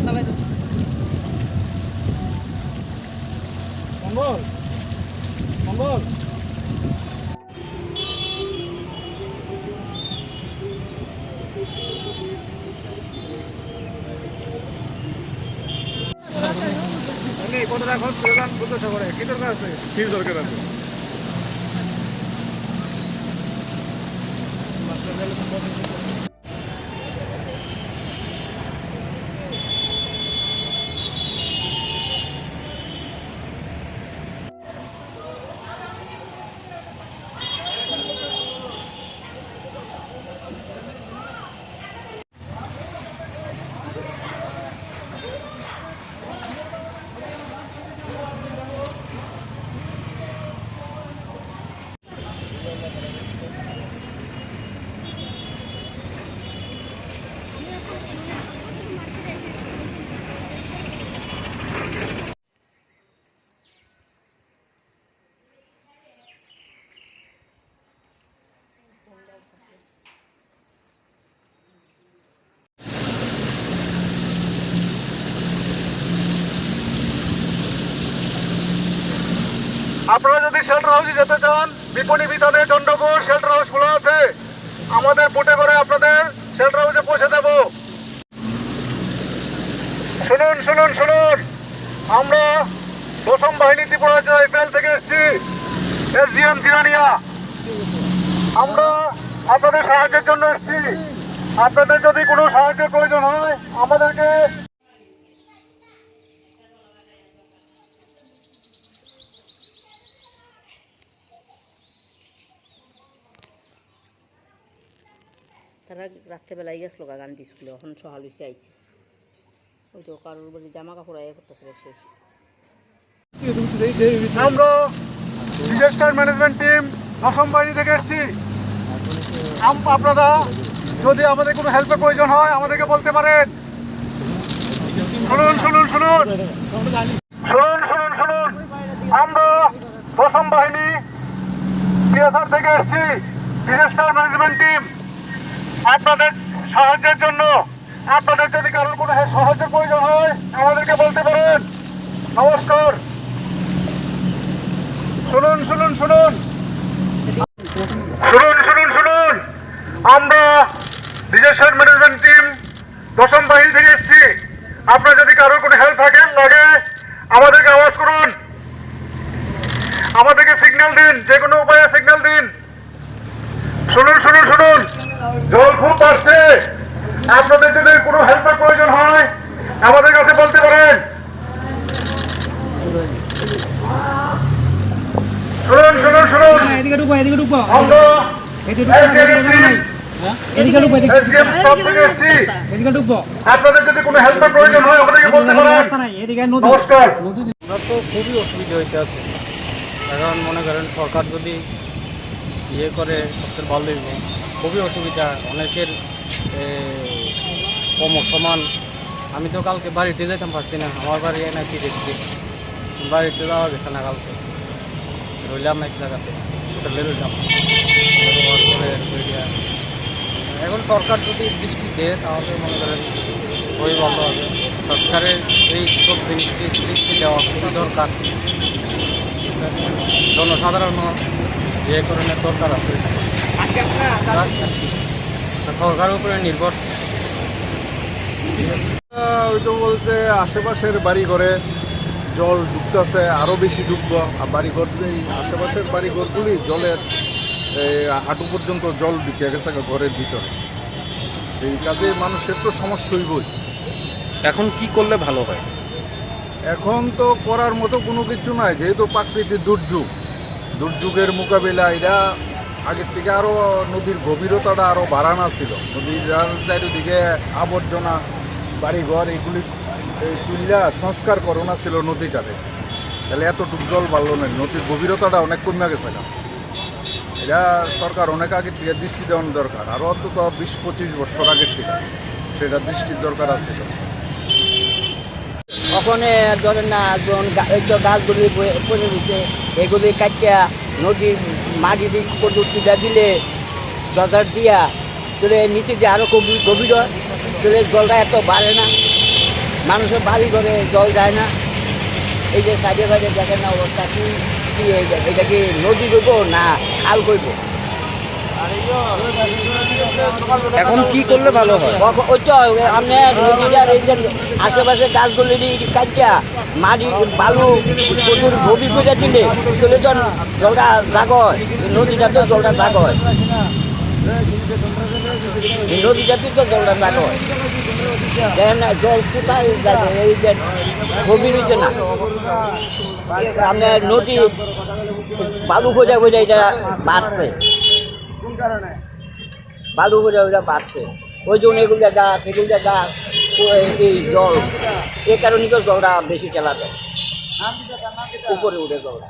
চালাই দো মঙ্গল মঙ্গল কত টাকা খরচ করে যান বুদ্ধ সাগরে? কি দরকার আছে? কি দরকার আছে? আপনারা যদি শেল্টার হাউসে যেতে চান, বিপণী বিতানে চন্দ্রপুর শেল্টার হাউস খোলা আছে। আমাদের বোটে করে আপনাদের শেল্টার হাউসে পৌঁছে দেব। শুনুন শুনুন শুনুন, আমরা ১ম বাহিনী ত্রিপুরা রাইফেল থেকে এসেছি, SGM জিরানিয়া। আমরা আপনাদের সাহায্যের জন্য এসেছি। আপনাদের যদি কোনো সাহায্যের প্রয়োজন হয় আমাদেরকে তারা রাত্রেবেলায় গেছিল গান্ধী স্কুলে, এখন সকাল হয়েছে আইছে। ওই তো কারোর বাড়ি জামা কাপড় আয় করতেছে শেষ। আমরা ডিজাস্টার ম্যানেজমেন্ট টিম ১ম বাহিনী থেকে এসেছি। আপনারা যদি আমাদের কোনো হেল্পের প্রয়োজন হয় আমাদেরকে বলতে পারেন। শুনুন শুনুন শুনুন শুনুন শুনুন শুনুন, আমরা ১ম বাহিনী TSR থেকে এসেছি, ডিজাস্টার ম্যানেজমেন্ট টিম। আপনাদের সাহায্যের জন্য, আপনাদের যদি কারোর কোনো সাহায্যের প্রয়োজন হয় আমাদেরকে বলতে পারেন। নমস্কার। শুনুন শুনুন শুনুন শুনুন শুনুন শুনুন, আমরা ডিজাস্টার ম্যানেজমেন্ট টিম ১ম বাহিনী থেকে এসেছি। আপনার যদি কারোর কোনো হেল্প লাগে আমাদেরকে আওয়াজ করুন, আমাদেরকে সিগন্যাল দিন, যে কোনো উপায়ে সিগন্যাল দিন। শুনুন শুনুন শুনুন, জল খুব বাড়ছে। আপনাদের যদি কোনো হেল্পের প্রয়োজন হয় আমাদের কাছে বলতে পারেন। শুনুন শুনুন শুনুন, আমরা আপনাদের যদি কোনো হেল্পের প্রয়োজন হয় আমাদেরকে বলতে পারেন। নমস্কার। আমরা তো খুবই অসুবিধা হইতে আছে, এখন মনে করেন সরকার যদি ইয়ে করে সবচেয়ে ভালো হইব। খুবই অসুবিধা, অনেকের কম সমান। আমি তো কালকে বাড়িতে যেতাম পারছি না, আমার বাড়ি নাকি দেখছি বাড়িতে যাওয়া গেছে না। কালকে রইলাম এক জায়গাতে, হোটেলে রইলাম। এখন সরকার যদি দৃষ্টি দেয় তাহলে মনে করেন খুবই ভালো হবে। সরকারের এই সব জিনিস দৃষ্টি দেওয়া খুবই দরকার। জনসাধারণ যে ধরনের দরকার আছে সরকারের উপরে নির্ভর। ওইটা বলতে আশেপাশের বাড়ি ঘরে জল ঢুকতেছে, আরও বেশি ঢুকবো। আর বাড়িঘর এই আশেপাশের বাড়িঘরগুলি জলের হাঁটু পর্যন্ত জল ঢুকে গেছে ঘরের ভিতরে। এই কাজে মানুষের তো সমস্যা হইবই। এখন কি করলে ভালো হয়? এখন তো করার মতো কোনো কিছু নাই, যেহেতু প্রাকৃতিক দুর্যোগের মোকাবিলা এটা আগের থেকে আরও নদীর গভীরতাটা আরও বাড়ানো ছিল। নদীর চারিদিকে আবর্জনা বাড়িঘর এগুলি তুলিয়া সংস্কার করানো ছিল নদীটাতে, তাহলে এতটুকু জল বাড়লো না। নদীর গভীরতাটা অনেক কমে গেছে না। এটা সরকার অনেক আগের থেকে দৃষ্টি দেওয়ার দরকার, আরও অন্তত 20-25 বছর আগের থেকে সেটা দৃষ্টির দরকার আছে। ওখানে ধরেন না এই তো গাছগুলি পড়ে রয়েছে, এগুলি কাটিয়া নদীর মাটি পদ্ধতিটা দিলে দরকার দিয়া চলে নিচে যে আরও গভীর হয়, চলে জলটা এত বাড়ে না, মানুষের বাড়ি ঘরে জল যায় না। এই যে সাইডে সাইডে দেখেন না অবস্থা কি এটা কি নদী করবো না খাল করবো? এখন কি করলে ভালো হয়? ওই তো আপনার নদীটার এই যে আশেপাশে গাছগুলি কাটিয়া মাটি বালু প্রচুর গভীর করে দিলে চলে যান জলটা জাগ হয়, নদীটা তো জলটা জাগ হয়, নদীটাতে তো জলটা জাগ হয়। দেখেন না জল কোথায় যাবে, এই যে গভীর হয়েছে না আপনার নদী বালু খোঁজা খোঁজা এটা বাড়ছে, বালু খোঁজা ওইটা বাড়ছে। ওই জন্য এগুলো গাছ এই জল এই কারণে তো জলটা বেশি চালাতে উপরে উঠে জলটা।